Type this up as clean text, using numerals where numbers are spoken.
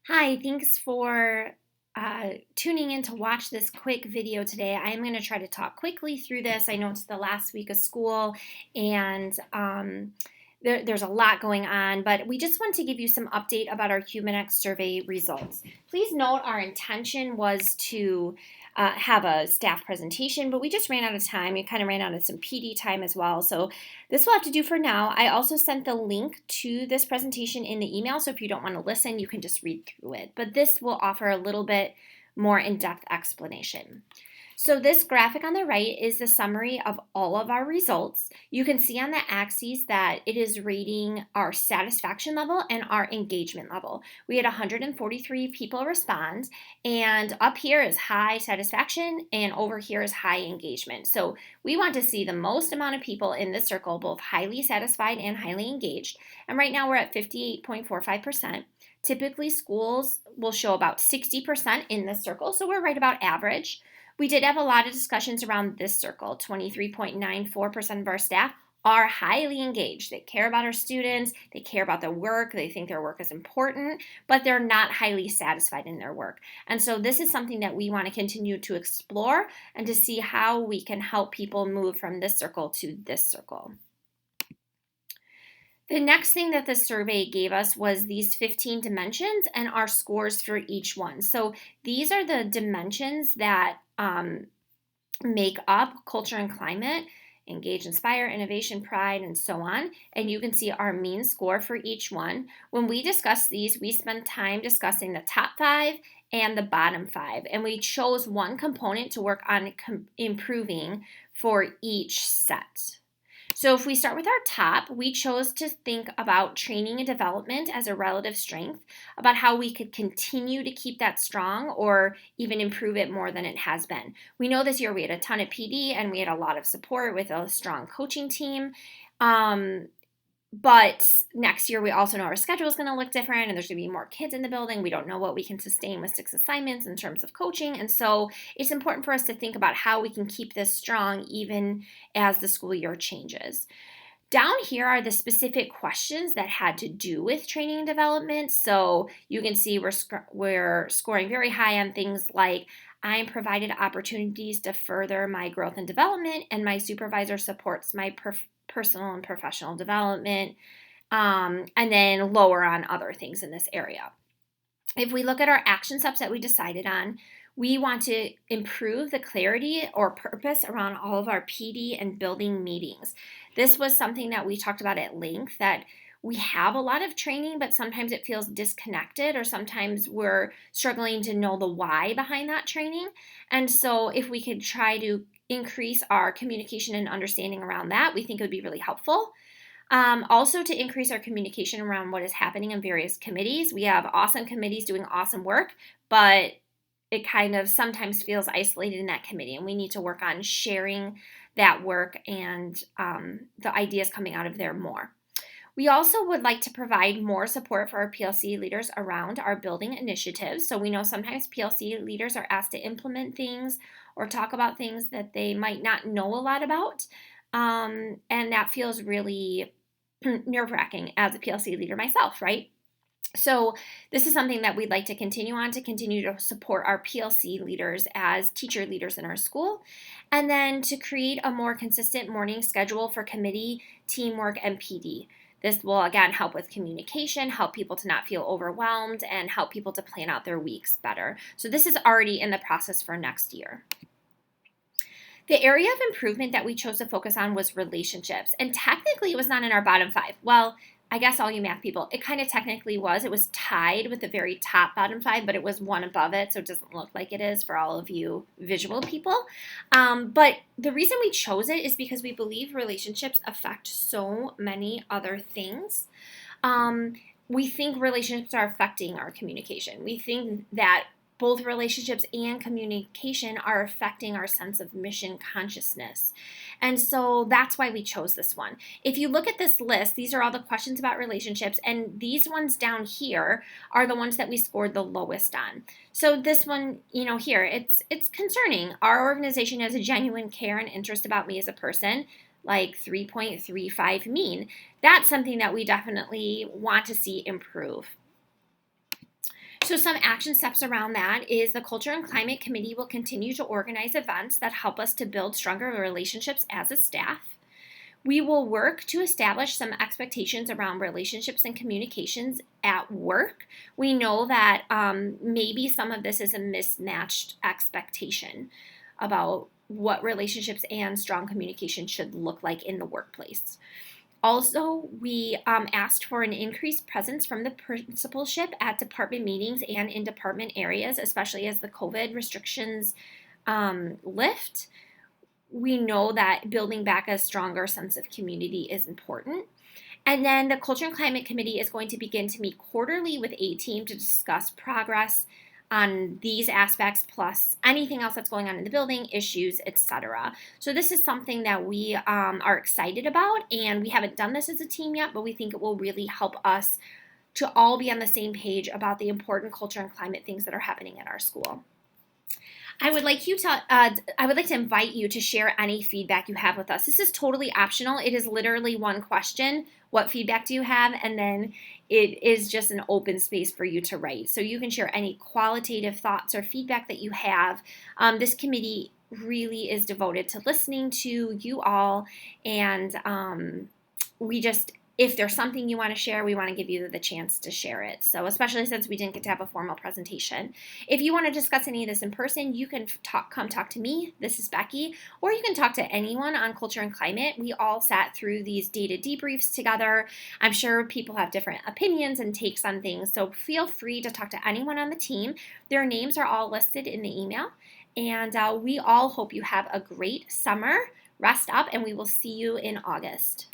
Hi, thanks for tuning in to watch this quick video today. I'm going to try to talk quickly through this. I know it's the last week of school and there's a lot going on, but we just want to give you some update about our Humanex survey results. Please note our intention was to have a staff presentation, but we just ran out of time. We kind of ran out of some PD time as well. So this will have to do for now. I also sent the link to this presentation in the email, so if you don't want to listen, you can just read through it. But this will offer a little bit more in-depth explanation. So this graphic on the right is the summary of all of our results. You can see on the axes that it is rating our satisfaction level and our engagement level. We had 143 people respond, and up here is high satisfaction and over here is high engagement. So we want to see the most amount of people in this circle, both highly satisfied and highly engaged. And right now we're at 58.45%. Typically schools will show about 60% in this circle, so we're right about average. We did have a lot of discussions around this circle. 23.94% of our staff are highly engaged. They care about our students, they care about their work, they think their work is important, but they're not highly satisfied in their work. And so this is something that we want to continue to explore and to see how we can help people move from this circle to this circle. The next thing that the survey gave us was these 15 dimensions and our scores for each one. So these are the dimensions that make up culture and climate, engage, inspire, innovation, pride, and so on. And you can see our mean score for each one. When we discuss these, we spend time discussing the top 5 and the bottom 5. And we chose one component to work on improving for each set. So if we start with our top, we chose to think about training and development as a relative strength, about how we could continue to keep that strong or even improve it more than it has been. We know this year we had a ton of PD and we had a lot of support with a strong coaching team. But next year, we also know our schedule is going to look different and there's going to be more kids in the building. We don't know what we can sustain with 6 assignments in terms of coaching. And so it's important for us to think about how we can keep this strong even as the school year changes. Down here are the specific questions that had to do with training and development. So you can see we're scoring very high on things like I'm provided opportunities to further my growth and development, and my supervisor supports my personal and professional development, and then lower on other things in this area. If we look at our action steps that we decided on, we want to improve the clarity or purpose around all of our PD and building meetings. This was something that we talked about at length, that we have a lot of training, but sometimes it feels disconnected, or sometimes we're struggling to know the why behind that training. And so if we could try to increase our communication and understanding around that, we think it would be really helpful. Also, to increase our communication around what is happening in various committees. We have awesome committees doing awesome work, but it kind of sometimes feels isolated in that committee, and we need to work on sharing that work and the ideas coming out of there more. We also would like to provide more support for our PLC leaders around our building initiatives. So we know sometimes PLC leaders are asked to implement things or talk about things that they might not know a lot about. And that feels really nerve-wracking as a PLC leader myself, right? So this is something that we'd like to continue to support our PLC leaders as teacher leaders in our school, and then to create a more consistent morning schedule for committee, teamwork, and PD. This will, again, help with communication, help people to not feel overwhelmed, and help people to plan out their weeks better. So this is already in the process for next year. The area of improvement that we chose to focus on was relationships, and technically it was not in our bottom 5. Well, I guess all you math people, it kind of technically was. It was tied with the very top bottom 5, but it was one above it, so it doesn't look like it is for all of you visual people. But the reason we chose it is because we believe relationships affect so many other things. We think relationships are affecting our communication. We think that both relationships and communication are affecting our sense of mission consciousness. And so that's why we chose this one. If you look at this list, these are all the questions about relationships, and these ones down here are the ones that we scored the lowest on. So this one, here, it's concerning. Our organization has a genuine care and interest about me as a person, like 3.35 mean. That's something that we definitely want to see improve. So some action steps around that is the Culture and Climate Committee will continue to organize events that help us to build stronger relationships as a staff. We will work to establish some expectations around relationships and communications at work. We know that maybe some of this is a mismatched expectation about what relationships and strong communication should look like in the workplace. Also, we asked for an increased presence from the principalship at department meetings and in department areas, especially as the COVID restrictions lift. We know that building back a stronger sense of community is important. And then the Culture and Climate Committee is going to begin to meet quarterly with A Team to discuss progress on these aspects, plus anything else that's going on in the building, issues, etc. So this is something that we are excited about, and we haven't done this as a team yet, but we think it will really help us to all be on the same page about the important culture and climate things that are happening at our school. I would like to invite you to share any feedback you have with us. This is totally optional. It is literally one question. What feedback do you have? And then it is just an open space for you to write. So you can share any qualitative thoughts or feedback that you have. This committee really is devoted to listening to you all, and if there's something you want to share, we want to give you the chance to share it. So especially since we didn't get to have a formal presentation. If you want to discuss any of this in person, you can come talk to me. This is Becky. Or you can talk to anyone on culture and climate. We all sat through these data debriefs together. I'm sure people have different opinions and takes on things. So feel free to talk to anyone on the team. Their names are all listed in the email. And we all hope you have a great summer. Rest up, and we will see you in August.